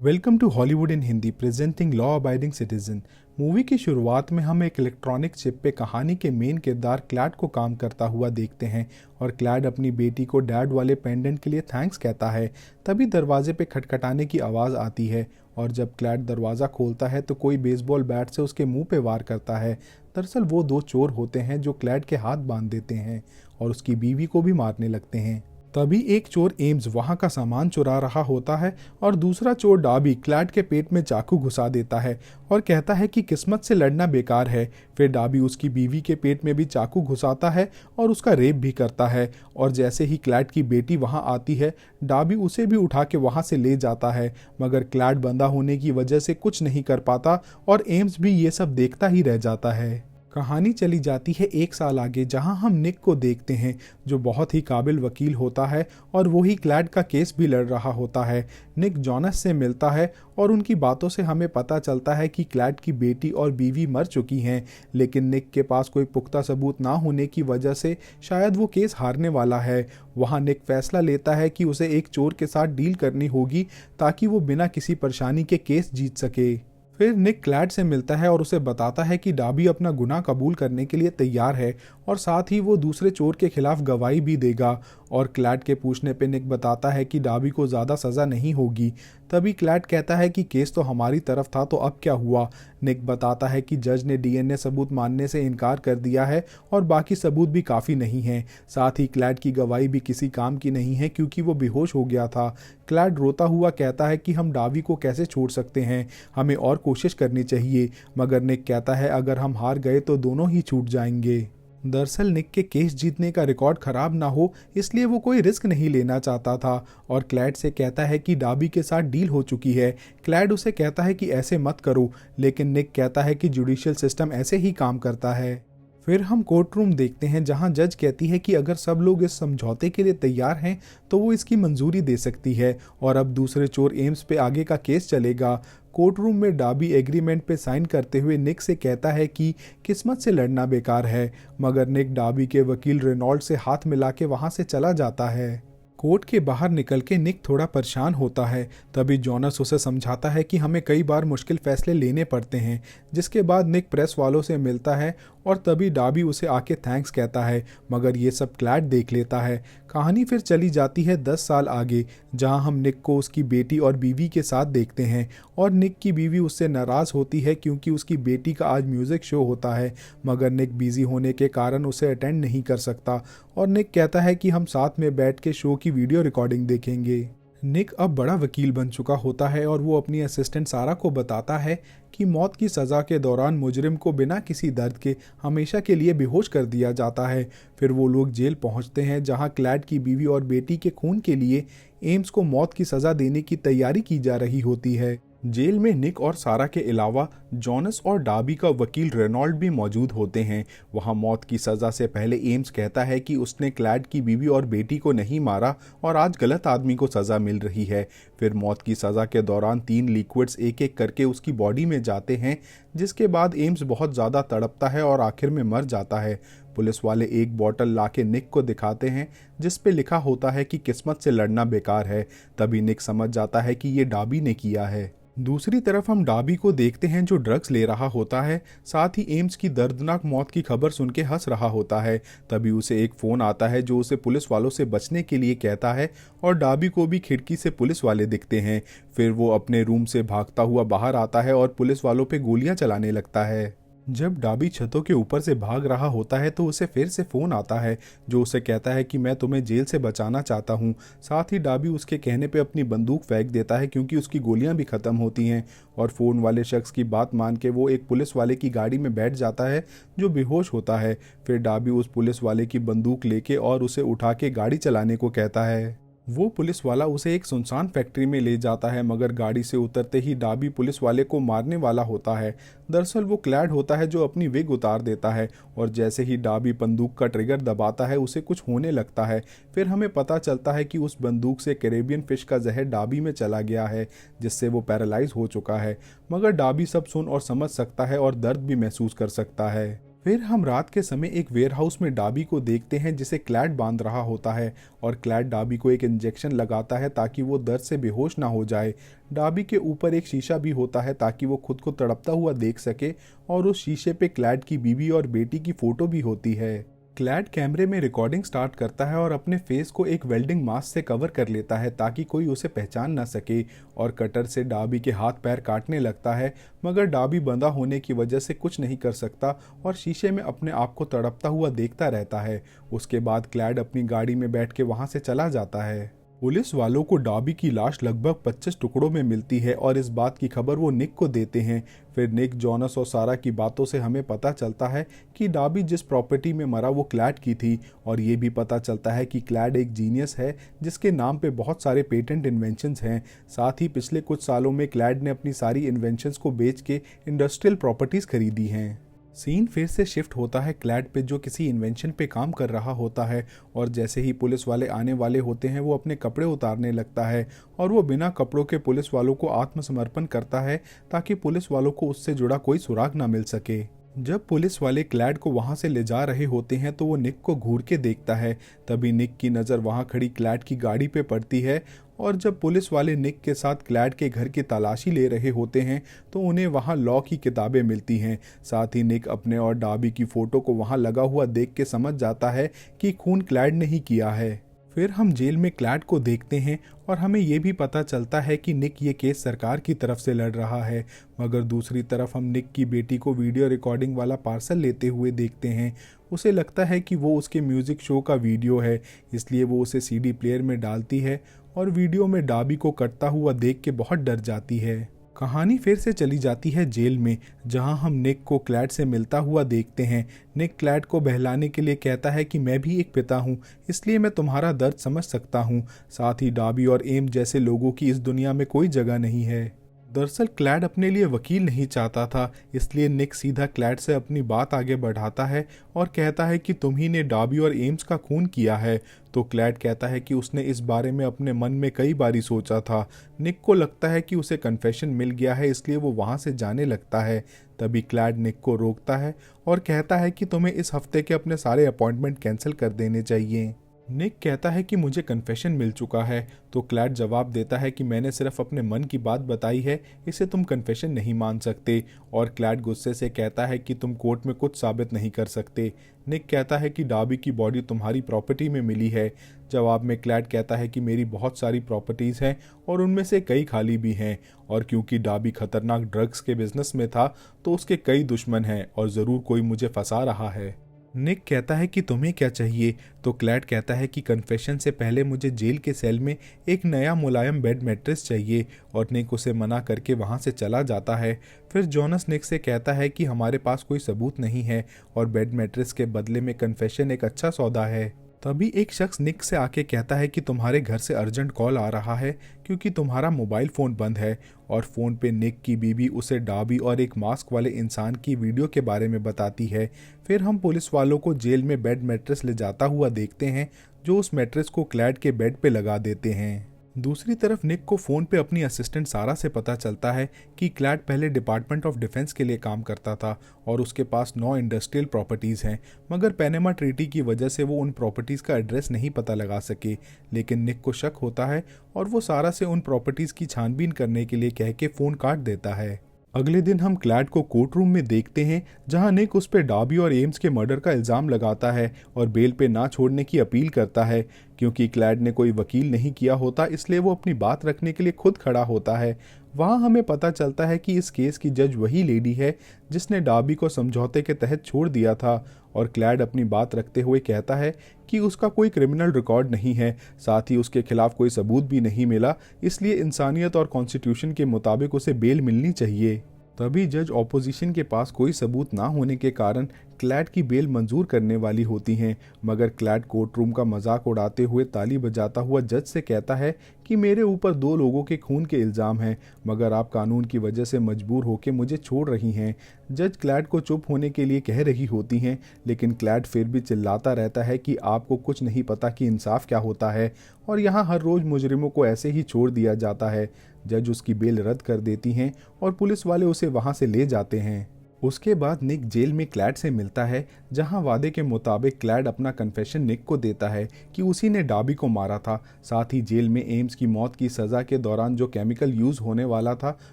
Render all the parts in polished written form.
Welcome to Hollywood in Hindi presenting law abiding citizen. Movie की शुरुआत में हम एक इलेक्ट्रॉनिक चिप पे कहानी के मेन किरदार क्लैड को काम करता हुआ देखते हैं और क्लैड अपनी बेटी को डैड वाले पेंडेंट के लिए थैंक्स कहता है। तभी दरवाजे पे खटखटाने की आवाज़ आती है और जब क्लैड दरवाज़ा खोलता है तो कोई बेसबॉल बैट से उसके मुंह पे वार करता है। दरअसल वो दो चोर होते हैं जो क्लैड के हाथ बांध देते हैं और उसकी बीवी को भी मारने लगते हैं। तभी एक चोर एम्स वहां का सामान चुरा रहा होता है और दूसरा चोर डाबी क्लैड के पेट में चाकू घुसा देता है और कहता है कि किस्मत से लड़ना बेकार है। फिर डाबी उसकी बीवी के पेट में भी चाकू घुसाता है और उसका रेप भी करता है और जैसे ही क्लैड की बेटी वहां आती है डाबी उसे भी उठा के वहां से ले जाता है, मगर क्लैड बंधा होने की वजह से कुछ नहीं कर पाता और एम्स भी ये सब देखता ही रह जाता है। कहानी चली जाती है 1 साल आगे, जहां हम निक को देखते हैं जो बहुत ही काबिल वकील होता है और वही क्लैड का केस भी लड़ रहा होता है। निक जॉनस से मिलता है और उनकी बातों से हमें पता चलता है कि क्लैड की बेटी और बीवी मर चुकी हैं, लेकिन निक के पास कोई पुख्ता सबूत ना होने की वजह से शायद वो केस हारने वाला है। वहाँ निक फैसला लेता है कि उसे एक चोर के साथ डील करनी होगी ताकि वो बिना किसी परेशानी के केस जीत सके। फिर निक क्लैड से मिलता है और उसे बताता है कि डाबी अपना गुनाह कबूल करने के लिए तैयार है और साथ ही वो दूसरे चोर के खिलाफ गवाही भी देगा। और क्लैड के पूछने पे निक बताता है कि डाबी को ज़्यादा सज़ा नहीं होगी। तभी क्लैड कहता है कि केस तो हमारी तरफ था तो अब क्या हुआ। निक बताता है कि जज ने डीएनए सबूत मानने से इनकार कर दिया है और बाकी सबूत भी काफ़ी नहीं हैं। साथ ही क्लैड की गवाही भी किसी काम की नहीं है क्योंकि वो बेहोश हो गया था। क्लैड रोता हुआ कहता है कि हम डाबी को कैसे छोड़ सकते हैं, हमें और कोशिश करनी चाहिए, मगर निक कहता है अगर हम हार गए तो दोनों ही छूट जाएंगे। दरअसल निक के केस जीतने का रिकॉर्ड खराब ना हो इसलिए वो कोई रिस्क नहीं लेना चाहता था और क्लैड से कहता है कि डाबी के साथ डील हो चुकी है। क्लैड उसे कहता है कि ऐसे मत करो, लेकिन निक कहता है कि जुडिशियल सिस्टम ऐसे ही काम करता है। फिर हम कोर्ट रूम देखते हैं जहां जज कहती है कि अगर सब लोग इस समझौते के लिए तैयार हैं तो वो इसकी मंजूरी दे सकती है और अब दूसरे चोर एम्स पे आगे का केस चलेगा। कोर्ट रूम में डाबी एग्रीमेंट पे साइन करते हुए निक से कहता है कि किस्मत से लड़ना बेकार है, मगर निक डाबी के वकील रेनॉल्ड से हाथ मिला के वहां से चला जाता है। कोर्ट के बाहर निकल के निक थोड़ा परेशान होता है। तभी जॉनस उसे समझाता है कि हमें कई बार मुश्किल फैसले लेने पड़ते हैं। जिसके बाद निक प्रेस वालों से मिलता है और तभी डाबी उसे आके थैंक्स कहता है, मगर ये सब क्लैड देख लेता है। कहानी फिर चली जाती है 10 साल आगे, जहां हम निक को उसकी बेटी और बीवी के साथ देखते हैं और निक की बीवी उससे नाराज़ होती है क्योंकि उसकी बेटी का आज म्यूज़िक शो होता है, मगर निक बिजी होने के कारण उसे अटेंड नहीं कर सकता और निक कहता है कि हम साथ में बैठ के शो की वीडियो रिकॉर्डिंग देखेंगे। निक अब बड़ा वकील बन चुका होता है और वो अपनी असिस्टेंट सारा को बताता है कि मौत की सज़ा के दौरान मुजरिम को बिना किसी दर्द के हमेशा के लिए बेहोश कर दिया जाता है। फिर वो लोग जेल पहुंचते हैं जहां क्लैड की बीवी और बेटी के खून के लिए एम्स को मौत की सज़ा देने की तैयारी की जा रही होती है। जेल में निक और सारा के अलावा जॉनस और डाबी का वकील रेनॉल्ड भी मौजूद होते हैं। वहां मौत की सज़ा से पहले एम्स कहता है कि उसने क्लैड की बीवी और बेटी को नहीं मारा और आज गलत आदमी को सज़ा मिल रही है। फिर मौत की सज़ा के दौरान 3 लिक्विड्स एक एक करके उसकी बॉडी में जाते हैं, जिसके बाद एम्स बहुत ज़्यादा तड़पता है और आखिर में मर जाता है। पुलिस वाले एक बॉटल लाके निक को दिखाते हैं जिस पे लिखा होता है कि किस्मत से लड़ना बेकार है। तभी निक समझ जाता है कि ये डाबी ने किया है। दूसरी तरफ हम डाबी को देखते हैं जो ड्रग्स ले रहा होता है, साथ ही एम्स की दर्दनाक मौत की खबर सुन के हंस रहा होता है। तभी उसे एक फ़ोन आता है जो उसे पुलिस वालों से बचने के लिए कहता है और डाबी को भी खिड़की से पुलिस वाले दिखते हैं। फिर वो अपने रूम से भागता हुआ बाहर आता है और पुलिस वालों पे गोलियां चलाने लगता है। जब डाबी छतों के ऊपर से भाग रहा होता है तो उसे फिर से फ़ोन आता है जो उसे कहता है कि मैं तुम्हें जेल से बचाना चाहता हूँ। साथ ही डाबी उसके कहने पे अपनी बंदूक फेंक देता है क्योंकि उसकी गोलियां भी ख़त्म होती हैं और फ़ोन वाले शख्स की बात मान के वो एक पुलिस वाले की गाड़ी में बैठ जाता है जो बेहोश होता है। फिर डाबी उस पुलिस वाले की बंदूक लेके और उसे उठा के गाड़ी चलाने को कहता है। वो पुलिस वाला उसे एक सुनसान फैक्ट्री में ले जाता है, मगर गाड़ी से उतरते ही डाबी पुलिस वाले को मारने वाला होता है। दरअसल वो क्लैड होता है जो अपनी विग उतार देता है और जैसे ही डाबी बंदूक का ट्रिगर दबाता है उसे कुछ होने लगता है। फिर हमें पता चलता है कि उस बंदूक से कैरेबियन फिश का जहर डाबी में चला गया है जिससे वो पैरालाइज हो चुका है, मगर डाबी सब सुन और समझ सकता है और दर्द भी महसूस कर सकता है। फिर हम रात के समय एक वेयरहाउस में डाबी को देखते हैं जिसे क्लैड बांध रहा होता है और क्लैड डाबी को एक इंजेक्शन लगाता है ताकि वो दर्द से बेहोश ना हो जाए। डाबी के ऊपर एक शीशा भी होता है ताकि वो खुद को तड़पता हुआ देख सके और उस शीशे पे क्लैड की बीवी और बेटी की फोटो भी होती है। क्लैड कैमरे में रिकॉर्डिंग स्टार्ट करता है और अपने फेस को एक वेल्डिंग मास्क से कवर कर लेता है ताकि कोई उसे पहचान ना सके और कटर से डाबी के हाथ पैर काटने लगता है, मगर डाबी बंधा होने की वजह से कुछ नहीं कर सकता और शीशे में अपने आप को तड़पता हुआ देखता रहता है। उसके बाद क्लैड अपनी गाड़ी में बैठ के वहां से चला जाता है। पुलिस वालों को डाबी की लाश लगभग 25 टुकड़ों में मिलती है और इस बात की खबर वो निक को देते हैं। फिर निक, जॉनस और सारा की बातों से हमें पता चलता है कि डाबी जिस प्रॉपर्टी में मरा वो क्लैड की थी और ये भी पता चलता है कि क्लैड एक जीनियस है जिसके नाम पे बहुत सारे पेटेंट इन्वेंशंस हैं। साथ ही पिछले कुछ सालों में क्लैड ने अपनी सारी इन्वेंशंस को बेच के इंडस्ट्रियल प्रॉपर्टीज खरीदी हैं। सीन फिर से शिफ्ट होता है क्लैड पे जो किसी इन्वेंशन पे काम कर रहा होता है और जैसे ही पुलिस वाले आने वाले होते हैं वो अपने कपड़े उतारने लगता है और वो बिना कपड़ों के पुलिस वालों को आत्मसमर्पण करता है ताकि पुलिस वालों को उससे जुड़ा कोई सुराग ना मिल सके। जब पुलिस वाले क्लैड को वहां से ले जा रहे होते हैं तो वो निक को घूर के देखता है। तभी निक की नज़र वहां खड़ी क्लैड की गाड़ी पे पड़ती है और जब पुलिस वाले निक के साथ क्लैड के घर की तलाशी ले रहे होते हैं तो उन्हें वहां लॉ की किताबें मिलती हैं। साथ ही निक अपने और डाबी की फ़ोटो को वहां लगा हुआ देख के समझ जाता है कि खून क्लैड ने ही किया है। फिर हम जेल में क्लैड को देखते हैं और हमें ये भी पता चलता है कि निक ये केस सरकार की तरफ से लड़ रहा है, मगर दूसरी तरफ हम निक की बेटी को वीडियो रिकॉर्डिंग वाला पार्सल लेते हुए देखते हैं। उसे लगता है कि वो उसके म्यूज़िक शो का वीडियो है, इसलिए वो उसे सीडी प्लेयर में डालती है और वीडियो में डाबी को कटता हुआ देख के बहुत डर जाती है। कहानी फिर से चली जाती है जेल में, जहां हम निक को क्लैड से मिलता हुआ देखते हैं। निक क्लैड को बहलाने के लिए कहता है कि मैं भी एक पिता हूं, इसलिए मैं तुम्हारा दर्द समझ सकता हूं। साथ ही डाबी और एम जैसे लोगों की इस दुनिया में कोई जगह नहीं है। दरअसल क्लैड अपने लिए वकील नहीं चाहता था, इसलिए निक सीधा क्लैड से अपनी बात आगे बढ़ाता है और कहता है कि तुम ही ने डाबी और एम्स का खून किया है। तो क्लैड कहता है कि उसने इस बारे में अपने मन में कई बारी सोचा था। निक को लगता है कि उसे कन्फेशन मिल गया है, इसलिए वो वहाँ से जाने लगता है। तभी क्लैड निक को रोकता है और कहता है कि तुम्हें इस हफ्ते के अपने सारे अपॉइंटमेंट कैंसिल कर देने चाहिए। निक कहता है कि मुझे कन्फेशन मिल चुका है, तो क्लैड जवाब देता है कि मैंने सिर्फ अपने मन की बात बताई है, इसे तुम कन्फेशन नहीं मान सकते। और क्लैड गुस्से से कहता है कि तुम कोर्ट में कुछ साबित नहीं कर सकते। निक कहता है कि डाबी की बॉडी तुम्हारी प्रॉपर्टी में मिली है। जवाब में क्लैड कहता है कि मेरी बहुत सारी प्रॉपर्टीज़ हैं और उनमें से कई खाली भी हैं, और क्योंकि डाबी खतरनाक ड्रग्स के बिजनेस में था तो उसके कई दुश्मन हैं और ज़रूर कोई मुझे फंसा रहा है। निक कहता है कि तुम्हें क्या चाहिए, तो क्लैड कहता है कि कन्फेशन से पहले मुझे जेल के सेल में एक नया मुलायम बेड मैट्रेस चाहिए, और निक उसे मना करके वहां से चला जाता है। फिर जॉनस निक से कहता है कि हमारे पास कोई सबूत नहीं है और बेड मैट्रेस के बदले में कन्फेशन एक अच्छा सौदा है। तभी एक शख्स निक से आके कहता है कि तुम्हारे घर से अर्जेंट कॉल आ रहा है क्योंकि तुम्हारा मोबाइल फ़ोन बंद है, और फ़ोन पे निक की बीवी उसे डाबी और एक मास्क वाले इंसान की वीडियो के बारे में बताती है। फिर हम पुलिस वालों को जेल में बेड मैट्रेस ले जाता हुआ देखते हैं, जो उस मैट्रेस को क्लैड के बेड पे लगा देते हैं। दूसरी तरफ निक को फ़ोन पे अपनी असिस्टेंट सारा से पता चलता है कि क्लैड पहले डिपार्टमेंट ऑफ डिफेंस के लिए काम करता था और उसके पास 9 इंडस्ट्रियल प्रॉपर्टीज़ हैं, मगर पैनामा ट्रीटी की वजह से वो उन प्रॉपर्टीज़ का एड्रेस नहीं पता लगा सके। लेकिन निक को शक होता है और वो सारा से उन प्रॉपर्टीज़ की छानबीन करने के लिए कह के फ़ोन काट देता है। अगले दिन हम क्लैड को कोर्ट रूम में देखते हैं, जहां निक उस पे डाबी और एम्स के मर्डर का इल्ज़ाम लगाता है और बेल पे ना छोड़ने की अपील करता है। क्योंकि क्लैड ने कोई वकील नहीं किया होता, इसलिए वो अपनी बात रखने के लिए खुद खड़ा होता है। वहां हमें पता चलता है कि इस केस की जज वही लेडी है जिसने डाबी को समझौते के तहत छोड़ दिया था, और क्लैड अपनी बात रखते हुए कहता है कि उसका कोई क्रिमिनल रिकॉर्ड नहीं है, साथ ही उसके खिलाफ कोई सबूत भी नहीं मिला, इसलिए इंसानियत और कॉन्स्टिट्यूशन के मुताबिक उसे बेल मिलनी चाहिए। तभी जज ऑपोजिशन के पास कोई सबूत ना होने के कारण क्लैड की बेल मंजूर करने वाली होती हैं, मगर क्लैड कोर्ट रूम का मजाक उड़ाते हुए ताली बजाता हुआ जज से कहता है कि मेरे ऊपर 2 लोगों के खून के इल्ज़ाम हैं, मगर आप कानून की वजह से मजबूर होकर मुझे छोड़ रही हैं। जज क्लैड को चुप होने के लिए कह रही होती हैं, लेकिन क्लैड फिर भी चिल्लाता रहता है कि आपको कुछ नहीं पता कि इंसाफ क्या होता है, और यहाँ हर रोज़ मुजरिमों को ऐसे ही छोड़ दिया जाता है। जज उसकी बेल रद्द कर देती हैं और पुलिस वाले उसे वहाँ से ले जाते हैं। उसके बाद निक जेल में क्लैड से मिलता है, जहां वादे के मुताबिक क्लैड अपना कन्फेशन निक को देता है कि उसी ने डॉबी को मारा था। साथ ही जेल में एम्स की मौत की सज़ा के दौरान जो केमिकल यूज़ होने वाला था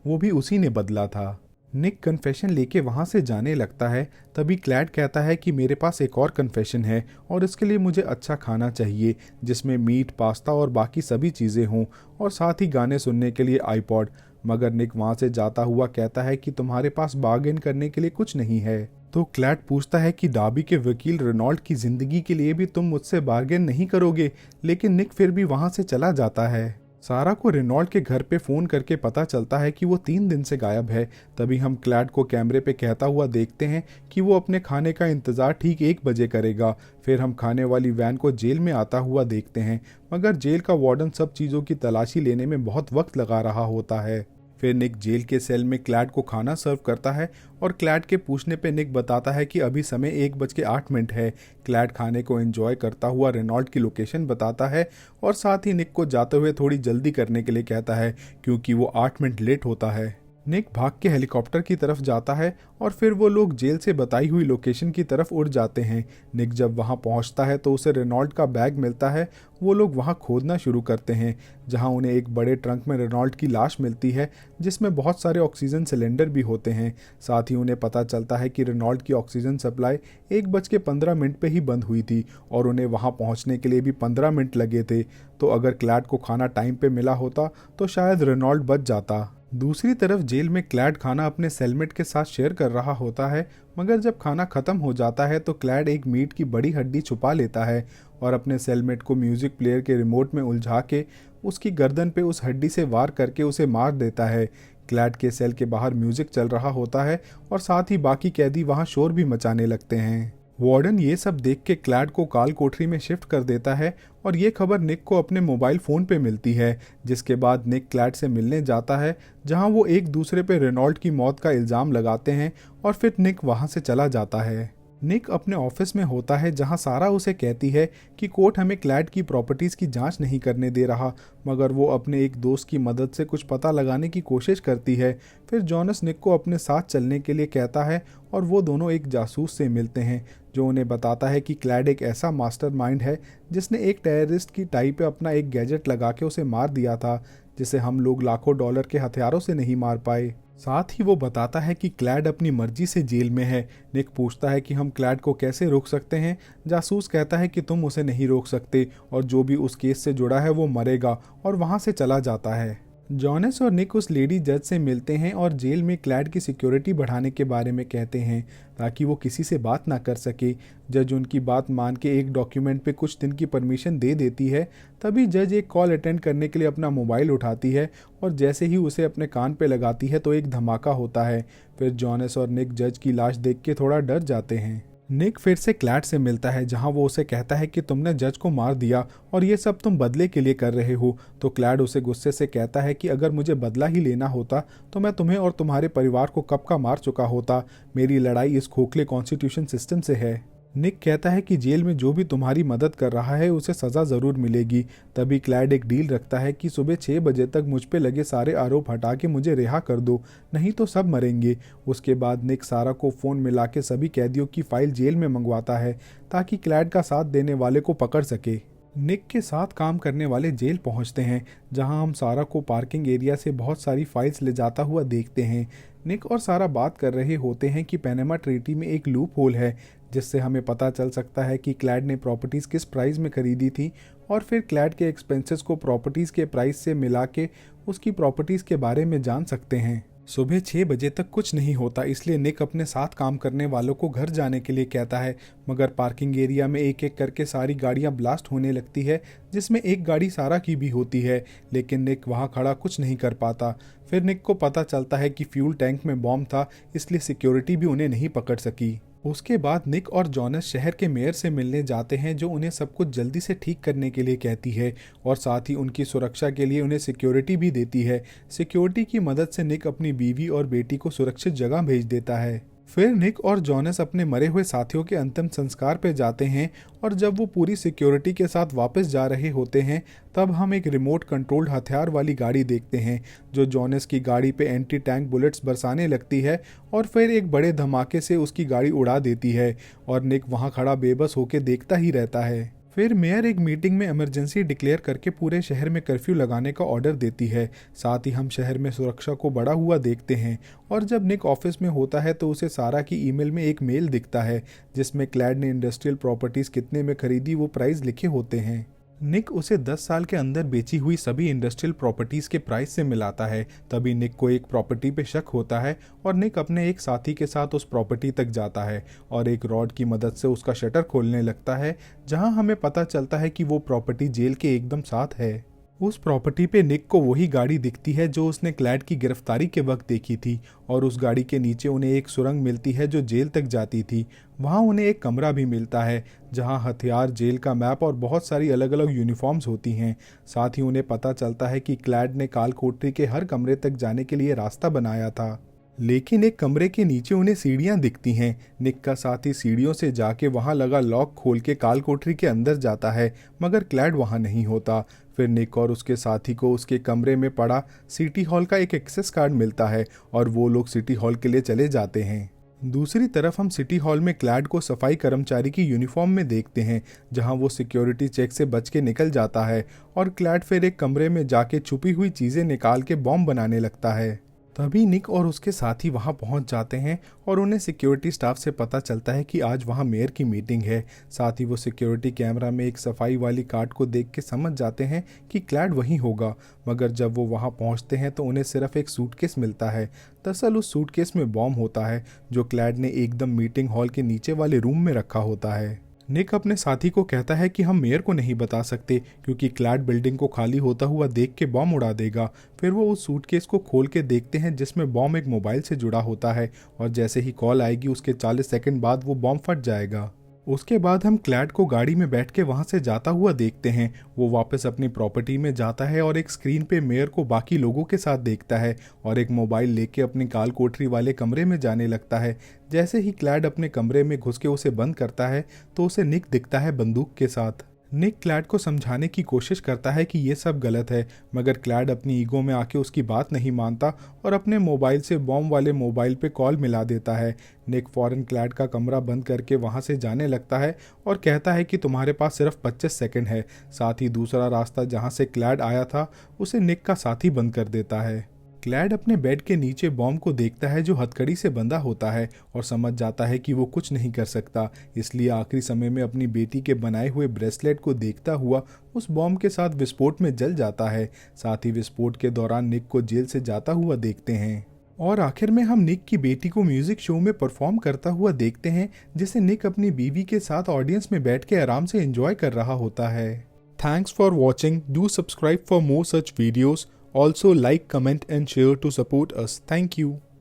वो भी उसी ने बदला था। निक कन्फेशन लेके वहाँ से जाने लगता है। तभी क्लैड कहता है कि मेरे पास एक और कन्फेशन है और इसके लिए मुझे अच्छा खाना चाहिए जिसमें मीट, पास्ता और बाकी सभी चीज़ें हों, और साथ ही गाने सुनने के लिए आईपॉड। मगर निक वहाँ से जाता हुआ कहता है कि तुम्हारे पास बार्गेन करने के लिए कुछ नहीं है। तो क्लैड पूछता है कि डॉबी के वकील रेनॉल्ड की ज़िंदगी के लिए भी तुम मुझसे बार्गेन नहीं करोगे, लेकिन निक फिर भी वहाँ से चला जाता है। सारा को रेनॉल्ड के घर पे फ़ोन करके पता चलता है कि वो 3 दिन से गायब है। तभी हम क्लैड को कैमरे पे कहता हुआ देखते हैं कि वो अपने खाने का इंतज़ार ठीक 1 बजे करेगा। फिर हम खाने वाली वैन को जेल में आता हुआ देखते हैं, मगर जेल का वार्डन सब चीज़ों की तलाशी लेने में बहुत वक्त लगा रहा होता है। फिर निक जेल के सेल में क्लैड को खाना सर्व करता है और क्लैड के पूछने पे निक बताता है कि अभी समय 1:08 है। क्लैड खाने को एंजॉय करता हुआ रेनॉल्ड की लोकेशन बताता है और साथ ही निक को जाते हुए थोड़ी जल्दी करने के लिए कहता है क्योंकि वो 8 मिनट लेट होता है। निक भाग के हेलीकॉप्टर की तरफ जाता है और फिर वो लोग जेल से बताई हुई लोकेशन की तरफ उड़ जाते हैं। निक जब वहां पहुंचता है तो उसे रेनॉल्ड का बैग मिलता है। वो लोग वहां खोदना शुरू करते हैं, जहां उन्हें एक बड़े ट्रंक में रेनॉल्ड की लाश मिलती है जिसमें बहुत सारे ऑक्सीजन सिलेंडर भी होते हैं। साथ ही उन्हें पता चलता है कि रेनॉल्ड की ऑक्सीजन सप्लाई 1:15 पे ही बंद हुई थी और उन्हें वहां पहुंचने के लिए भी 15 मिनट लगे थे। तो अगर क्लैड को खाना टाइम पे मिला होता तो शायद रेनॉल्ड बच जाता। दूसरी तरफ जेल में क्लैड खाना अपने सेलमेट के साथ शेयर कर रहा होता है, मगर जब खाना खत्म हो जाता है तो क्लैड एक मीट की बड़ी हड्डी छुपा लेता है और अपने सेलमेट को म्यूजिक प्लेयर के रिमोट में उलझा के उसकी गर्दन पे उस हड्डी से वार करके उसे मार देता है। क्लैड के सेल के बाहर म्यूजिक चल रहा होता है और साथ ही बाकी कैदी वहां शोर भी मचाने लगते हैं। वार्डन ये सब देख के क्लैड को काल कोठरी में शिफ्ट कर देता है और ये खबर निक को अपने मोबाइल फ़ोन पे मिलती है, जिसके बाद निक क्लैड से मिलने जाता है, जहां वो एक दूसरे पे रेनॉल्ड की मौत का इल्ज़ाम लगाते हैं और फिर निक वहां से चला जाता है। निक अपने ऑफिस में होता है, जहां सारा उसे कहती है कि कोर्ट हमें क्लैड की प्रॉपर्टीज़ की जांच नहीं करने दे रहा, मगर वो अपने एक दोस्त की मदद से कुछ पता लगाने की कोशिश करती है। फिर जॉनस निक को अपने साथ चलने के लिए कहता है और वो दोनों एक जासूस से मिलते हैं जो उन्हें बताता है कि क्लैड एक ऐसा मास्टरमाइंड है जिसने एक टेररिस्ट की टाई पे अपना एक गैजेट लगा के उसे मार दिया था, जिसे हम लोग लाखों डॉलर के हथियारों से नहीं मार पाए। साथ ही वो बताता है कि क्लैड अपनी मर्जी से जेल में है। निक पूछता है कि हम क्लैड को कैसे रोक सकते हैं। जासूस कहता है कि तुम उसे नहीं रोक सकते और जो भी उस केस से जुड़ा है वो मरेगा, और वहाँ से चला जाता है। जॉनस और निक उस लेडी जज से मिलते हैं और जेल में क्लैड की सिक्योरिटी बढ़ाने के बारे में कहते हैं ताकि वो किसी से बात ना कर सके। जज उनकी बात मान के एक डॉक्यूमेंट पे कुछ दिन की परमिशन दे देती है। तभी जज एक कॉल अटेंड करने के लिए अपना मोबाइल उठाती है और जैसे ही उसे अपने कान पे लगाती है तो एक धमाका होता है। फिर जॉनस और निक जज की लाश देख के थोड़ा डर जाते हैं। निक फिर से क्लैड से मिलता है, जहां वो उसे कहता है कि तुमने जज को मार दिया और ये सब तुम बदले के लिए कर रहे हो। तो क्लैड उसे गुस्से से कहता है कि अगर मुझे बदला ही लेना होता तो मैं तुम्हें और तुम्हारे परिवार को कब का मार चुका होता। मेरी लड़ाई इस खोखले कॉन्स्टिट्यूशन सिस्टम से है। निक कहता है कि जेल में जो भी तुम्हारी मदद कर रहा है उसे सज़ा ज़रूर मिलेगी। तभी क्लैड एक डील रखता है कि सुबह 6 बजे तक मुझ पे लगे सारे आरोप हटा के मुझे रिहा कर दो, नहीं तो सब मरेंगे। उसके बाद निक सारा को फ़ोन मिला के सभी कैदियों की फाइल जेल में मंगवाता है ताकि क्लैड का साथ देने वाले को पकड़ सके। निक के साथ काम करने वाले जेल पहुंचते हैं, जहां हम सारा को पार्किंग एरिया से बहुत सारी फाइल्स ले जाता हुआ देखते हैं। निक और सारा बात कर रहे होते हैं कि पैनामा ट्रीटी में एक लूप होल है, जिससे हमें पता चल सकता है कि क्लैड ने प्रॉपर्टीज़ किस प्राइस में खरीदी थी, और फिर क्लैड के एक्सपेंसेस को प्रॉपर्टीज़ के प्राइस से मिला के उसकी प्रॉपर्टीज़ के बारे में जान सकते हैं। सुबह 6 बजे तक कुछ नहीं होता, इसलिए निक अपने साथ काम करने वालों को घर जाने के लिए कहता है, मगर पार्किंग एरिया में एक एक करके सारी गाड़ियां ब्लास्ट होने लगती है, जिसमें एक गाड़ी सारा की भी होती है, लेकिन निक वहां खड़ा कुछ नहीं कर पाता। फिर निक को पता चलता है कि फ्यूल टैंक में बॉम्ब था, इसलिए सिक्योरिटी भी उन्हें नहीं पकड़ सकी। उसके बाद निक और जॉनस शहर के मेयर से मिलने जाते हैं, जो उन्हें सब कुछ जल्दी से ठीक करने के लिए कहती है और साथ ही उनकी सुरक्षा के लिए उन्हें सिक्योरिटी भी देती है। सिक्योरिटी की मदद से निक अपनी बीवी और बेटी को सुरक्षित जगह भेज देता है। फिर निक और जॉनस अपने मरे हुए साथियों के अंतिम संस्कार पे जाते हैं और जब वो पूरी सिक्योरिटी के साथ वापस जा रहे होते हैं तब हम एक रिमोट कंट्रोल्ड हथियार वाली गाड़ी देखते हैं जो जॉनस की गाड़ी पे एंटी टैंक बुलेट्स बरसाने लगती है और फिर एक बड़े धमाके से उसकी गाड़ी उड़ा देती है और निक वहाँ खड़ा बेबस होकर देखता ही रहता है। फिर मेयर एक मीटिंग में इमरजेंसी डिक्लेयर करके पूरे शहर में कर्फ्यू लगाने का ऑर्डर देती है। साथ ही हम शहर में सुरक्षा को बढ़ा हुआ देखते हैं और जब निक ऑफिस में होता है तो उसे सारा की ईमेल में एक मेल दिखता है जिसमें क्लैड ने इंडस्ट्रियल प्रॉपर्टीज कितने में खरीदी वो प्राइस लिखे होते हैं। निक उसे 10 साल के अंदर बेची हुई सभी इंडस्ट्रियल प्रॉपर्टीज के प्राइस से मिलाता है। तभी निक को एक प्रॉपर्टी पे शक होता है और निक अपने एक साथी के साथ उस प्रॉपर्टी तक जाता है और एक रॉड की मदद से उसका शटर खोलने लगता है जहां हमें पता चलता है कि वो प्रॉपर्टी जेल के एकदम साथ है। उस प्रॉपर्टी पे निक को वही गाड़ी दिखती है जो उसने क्लैड की गिरफ्तारी के वक्त देखी थी और उस गाड़ी के नीचे उन्हें एक सुरंग मिलती है जो जेल तक जाती थी। वहाँ उन्हें एक कमरा भी मिलता है जहाँ हथियार, जेल का मैप और बहुत सारी अलग अलग यूनिफॉर्म्स होती हैं। साथ ही उन्हें पता चलता है कि क्लैड ने काल कोठरी के हर कमरे तक जाने के लिए रास्ता बनाया था, लेकिन एक कमरे के नीचे उन्हें सीढ़ियां दिखती हैं। निक का साथी सीढ़ियों से जाके वहां लगा लॉक खोल के काल कोठरी के अंदर जाता है मगर क्लैड वहां नहीं होता। फिर निक और उसके साथी को उसके कमरे में पड़ा सिटी हॉल का एक एक्सेस कार्ड मिलता है और वो लोग सिटी हॉल के लिए चले जाते हैं। दूसरी तरफ हम सिटी हॉल में क्लैड को सफाई कर्मचारी की यूनिफॉर्म में देखते हैं जहां वो सिक्योरिटी चेक से बच के निकल जाता है और क्लैड फिर एक कमरे में जाके छुपी हुई चीज़ें निकाल के बॉम्ब बनाने लगता है। तभी निक और उसके साथी वहां पहुंच जाते हैं और उन्हें सिक्योरिटी स्टाफ से पता चलता है कि आज वहां मेयर की मीटिंग है। साथ ही वो सिक्योरिटी कैमरा में एक सफाई वाली कार्ड को देख के समझ जाते हैं कि क्लैड वहीं होगा, मगर जब वो वहां पहुंचते हैं तो उन्हें सिर्फ एक सूटकेस मिलता है। दरअसल उस सूटकेस में बॉम्ब होता है जो क्लैड ने एकदम मीटिंग हॉल के नीचे वाले रूम में रखा होता है। निक अपने साथी को कहता है कि हम मेयर को नहीं बता सकते क्योंकि क्लैड बिल्डिंग को खाली होता हुआ देख के बॉम्ब उड़ा देगा। फिर वो उस सूटकेस को खोल के देखते हैं जिसमें बॉम्ब एक मोबाइल से जुड़ा होता है और जैसे ही कॉल आएगी उसके 40 सेकंड बाद वो बॉम्ब फट जाएगा। उसके बाद हम क्लैड को गाड़ी में बैठ के वहाँ से जाता हुआ देखते हैं। वो वापस अपनी प्रॉपर्टी में जाता है और एक स्क्रीन पे मेयर को बाकी लोगों के साथ देखता है और एक मोबाइल लेके अपनी काल कोठरी वाले कमरे में जाने लगता है। जैसे ही क्लैड अपने कमरे में घुस के उसे बंद करता है तो उसे निक दिखता है बंदूक के साथ। निक क्लैड को समझाने की कोशिश करता है कि ये सब गलत है मगर क्लैड अपनी ईगो में आके उसकी बात नहीं मानता और अपने मोबाइल से बॉम्ब वाले मोबाइल पे कॉल मिला देता है। निक फौरन क्लैड का कमरा बंद करके वहाँ से जाने लगता है और कहता है कि तुम्हारे पास सिर्फ 25 सेकंड है। साथ ही दूसरा रास्ता जहाँ से क्लैड आया था उसे निक का साथी बंद कर देता है। क्लैड अपने बेड के नीचे बॉम्ब को देखता है जो हथकड़ी से बंधा होता है और समझ जाता है कि वो कुछ नहीं कर सकता, इसलिए आखिरी समय में अपनी बेटी के बनाए हुए ब्रेसलेट को देखता हुआ उस बॉम्ब के साथ विस्फोट में जल जाता है। साथ ही विस्फोट के दौरान निक को जेल से जाता हुआ देखते हैं और आखिर में हम निक की बेटी को म्यूजिक शो में परफॉर्म करता हुआ देखते हैं जिसे निक अपनी बीवी के साथ ऑडियंस में बैठ के आराम से एंजॉय कर रहा होता है। Thanks for watching. Do subscribe for more such videos. Also like, comment and share to support us. Thank you.